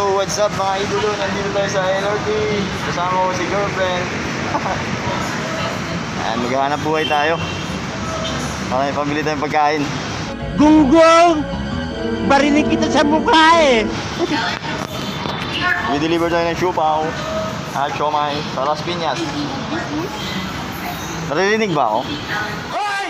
Yo, what's up mga idolo? Nandito tayo sa LRT. Kasama ko si girlfriend. Ayan, maghahanap buhay tayo. Para may pabili tayong pagkain. Gunggong! Barinig kita sa mukha eh! I-deliver tayo ng siopaw at siomay sa Las Piñas. Naririnig ba ako? Hoy!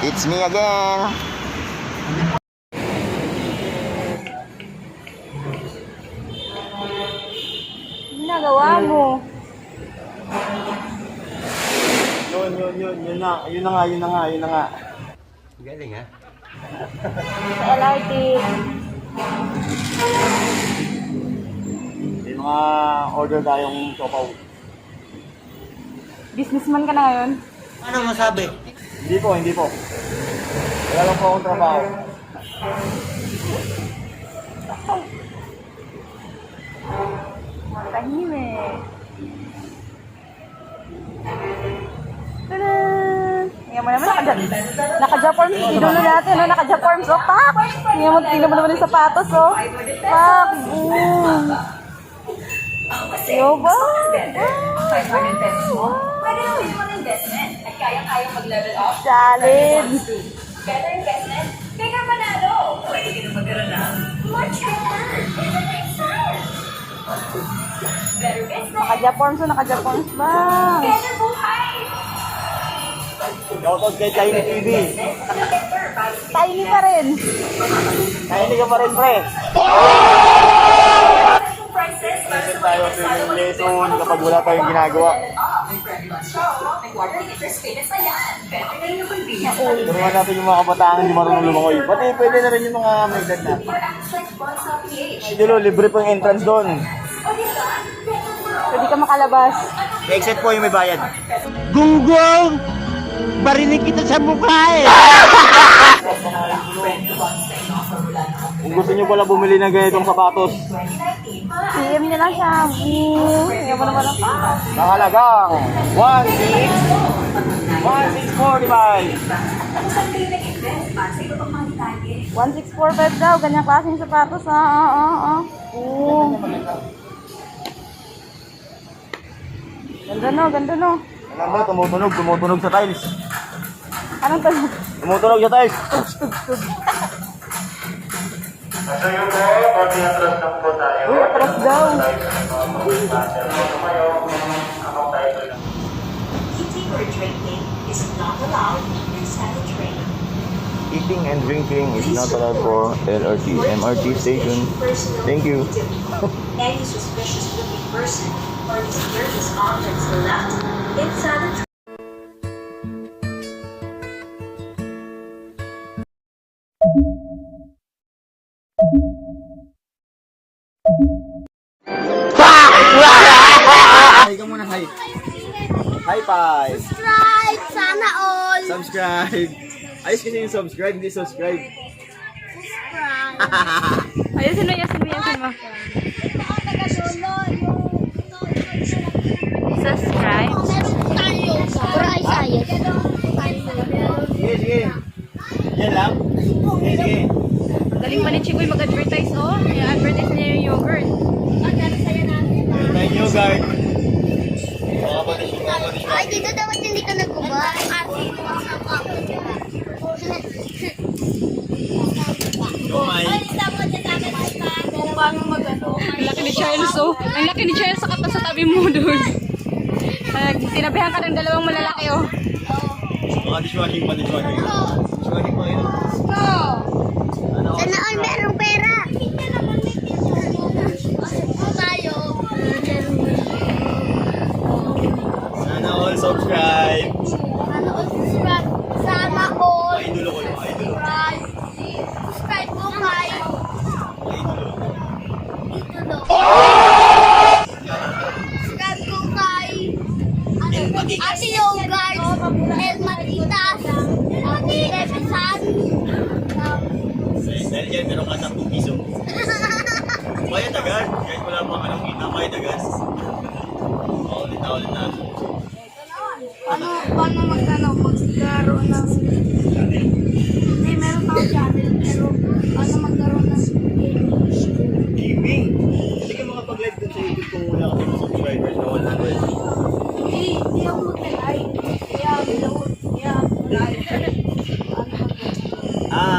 It's me again. Ginagawa mo. Yun na nga. Galing ha? Sa LRT. May mga order tayong siopaw. Businessman ka na ngayon? Ano masabi? Hindi po. Wala lang po akong trabaho. Tahimik. Tadaan! Tingnan mo naman, naka-Japorms. Idulo natin, no? Naka-Japorms. Oh, pak! Tingnan mo naman yung sapatos, oh. Pak! Yo ba? 500 pesos mo, pwede na rin naman investment at kayang-kayang mag-level up. Salid. Better investment, bigger manalo. Pwede ka na magkaroon ng much better. It's a nice style. Better business, Naka-Japorms, oh. Naka-Japorms ba? better buhay. Shoutout kay Tiny TV. Tiny pa rin. Tiny ka pa rin, pre. Special prices para sa Tayo sa lesson kapag wala tayong ginagawa. may Friendly Lunch Show, may quarter liter Spinach na yan. Better na rin yung convenience. Turuan natin yung mga kabataan hindi marunong lumangoy. Pati pwede na rin yung mga may edad na. For apps like Bonsa.ph. Idolo, libre po yung entrance doon. O diba? Better world. Pwede ka makalabas. Exit po yung may bayad. Gunggong! Barinig kita sa mukha eh! Kung gusto nyo pala bumili ng ganitong sapatos, PM niya lang siya. Tingnan mo naman ang pa. nakalagang 1645. 1645 daw, ganyang klaseng sapatos. Oo. Ganda no. Alam ba, tumutunog sa tiles. Anong to? Tumutunog sa tiles. Uy, atras daw. Eating or drinking is not allowed inside the train. Eating and drinking is not allowed for LRT, MRT station. Thank you. Any suspicious looking person or mysterious objects left inside the train. Hi ka muna, hi. High five. Subscribe! Sana all! Subscribe. Ayos kasi yung subscribe, hindi subscribe. Ayusin mo. Subscribe. Sige. Yan lang? Sige. Galing pa ni Chigoy mag-advertise, oh. I-advertise niya yung yogurt. Thank you, guard. Ay, dito dapat hindi ka nagkuba. Kung paano mag-ano. Ang laki ni Charles, oh. Ang laki ni Charles sa tabi mo doon. Tinabihan ka ng dalawang malalaki, oh. Mga dishwashing pa. Dishwashing pa yun. Sana all merong pera. Tayo. Sana all subscribe. Sana all subscribe. Sana all. Idolo ko yung idolo. Subscribe ko kay Idolo. dito do. Subscribe ko kay Ate Yogurt. El Matitas, Lepesan. Dahil dyan, meron ka 10 piso. Bayad agad. Kahit wala pang anong kita, bayad agad. Ulit na. Paano magkaroon ng... Hindi, meron pa ako channel, pero paano magkaroon ng... Gaming! Hindi ka makapag-live dun sa YouTube kung wala ka mga subscribers na 100. Hindi ako mag-live. Kaya,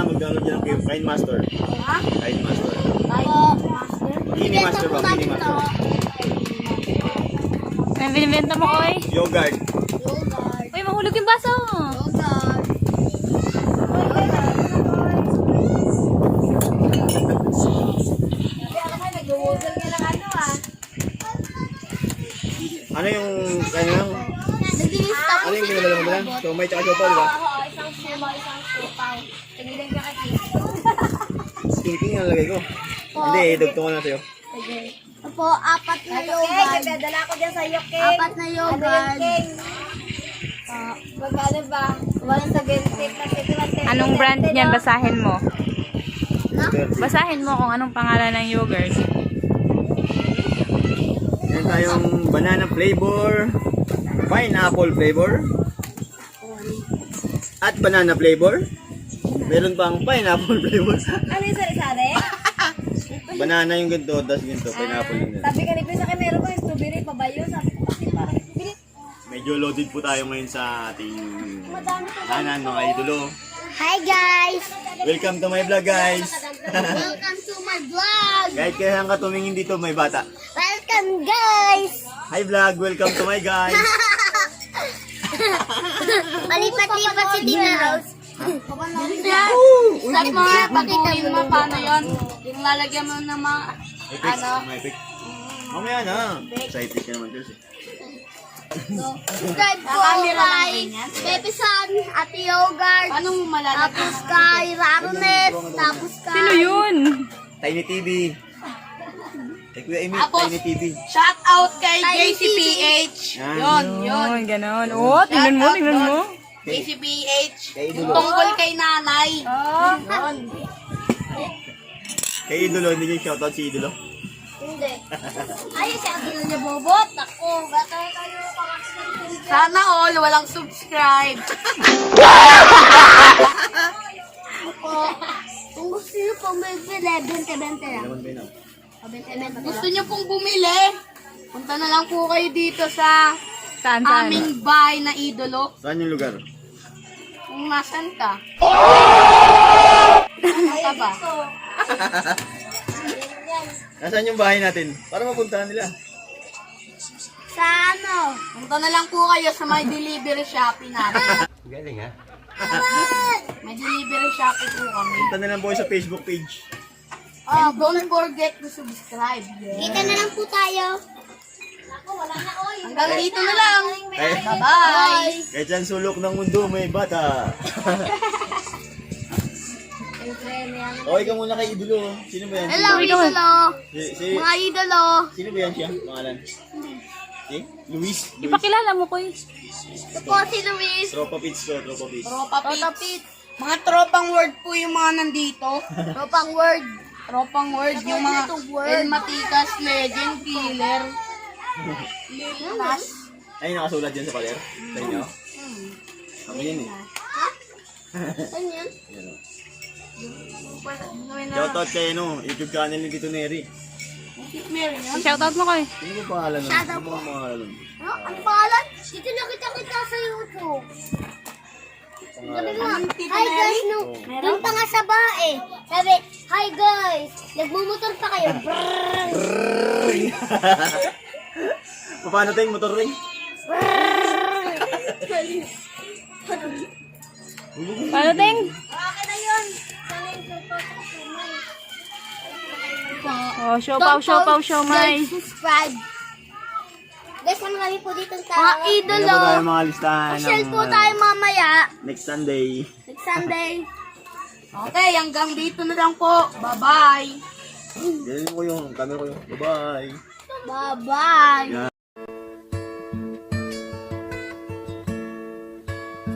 Mag-download dyan ng Kind Master. Ha? Kind Master. Master? Mini Master ba? Mini Master. Ang binibenta mo, Koy? Yogurt. Uy, mahulog yung baso. Ano yung kanyang? Ano yung ginagawa mo lang? So may tsaka siopaw, di ba? Isang sumo, isang supaw. Tingnan ka kasi. Skinking ang lagay ko. Hindi, dugtong ko na sa'yo. Opo, apat na yogurt. Dala ko dyan sa iyo, King. Apat na yogurt. Magkano ba? 170 plus 81. Anong brand niyan? Basahin mo. No? Basahin mo kung anong pangalan ng yogurt. Meron tayong banana flavor, pineapple flavor, at banana flavor. Meron pang pineapple flavor. Ano yung sari-sari? Banana yung ganito, tas ganito, pineapple yung ganito. Sabi ka ni Pisa, kay meron ko yung strawberry pabayo. Sabi ko kasi parang, bilis. Medyo loaded po tayo ngayon sa ating hanan, mga idolo. Hi guys! Welcome to my vlog, guys. Welcome to my vlog! Kahit kaya ka tumingin dito, may bata. Welcome guys! Hi vlog, welcome to my guys. Malipat-lipat si Tina Rose. Sabi mo nga, pag-uwin mo, paano yun? Yung lalagyan mo ng mga... May pics, may pics. Mamaya na. Excited ka naman, Chelsea. Subscribe po kay Pepesan, Ate Yogurt, Paano mo malalagyan? tapos kay Raronet, tapos kay... Sino yun? Tiny TV. Kay Kuya Emil, Tapos, Tiny TV. Shout out kay Tiny JCPH. Yan. Yun, ganon. Oh, tingnan mo, tingnan mo. JCPH. Kay Idolo. Tungkol kay nanay. Kay Idolo, hindi niyo shoutout si Idolo. Hindi. Ay, si Ate niya bobot. Ako, bata kayo Sana all, walang subscribe. ako. Kung gusto nyo pong may 11, 20 lang. Naman kayo na. 20 Gusto niyo pong bumili? Punta na lang po kayo dito sa Saan? aming bahay na idolo. Saan yung lugar? Kung nasan ka. Nasaan ka ba? Nasaan yung bahay natin? Para mapuntahan nila. Sa ano? Punta na lang po kayo sa may delivery Shopee namin. Galing ha? May delivery Shopee po kami. Punta na lang po kayo sa Facebook page. And don't forget to subscribe. Kita na lang po tayo. Hanggang dito na lang. Kahit, Bye! kahit saan sulok ng mundo, may bata. Okay ka muna kay Idolo. Sino ba yan? Hello, idolo. Mga idolo. Sino ba yan siya? Pangalan? Si? Luis? Ipakilala mo ko Ito po si Luis. Tropa Pits ko, Tropa Pits. Tropa Pits. Mga tropang word po yung mga nandito. Tropang word. Tropang word. Yung mga El Matitas, Legend, Killer. Ay, nakasulat dyan sa paler? Sa inyo? Kami yun eh. Ano yan? Yan o. Shoutout kay ano, YouTube channel ni Tito Neri. Shoutout mo kayo. Sino ba pangalan nun? Shoutout Ano ba ang pangalan nun? Ano? Ang pangalan? Dito nakita kita sa YouTube. Sabi mo, hi guys, nung pa nga sa bae. Sabi, hi guys, nagmumotor pa kayo. Brrrr. Paano tayong motor ring? Paano, Teng? Okay na yun. Oh, show my. Subscribe. Guys, ang marami po dito tao. Mga Kaya po idolo. tayo mga listahan Shell ng po tayo mamaya. next Sunday. Next Sunday. Okay, hanggang dito na lang po. Bye-bye. Ganyan ko yung camera ko yung bye-bye. Bye-bye. Yan.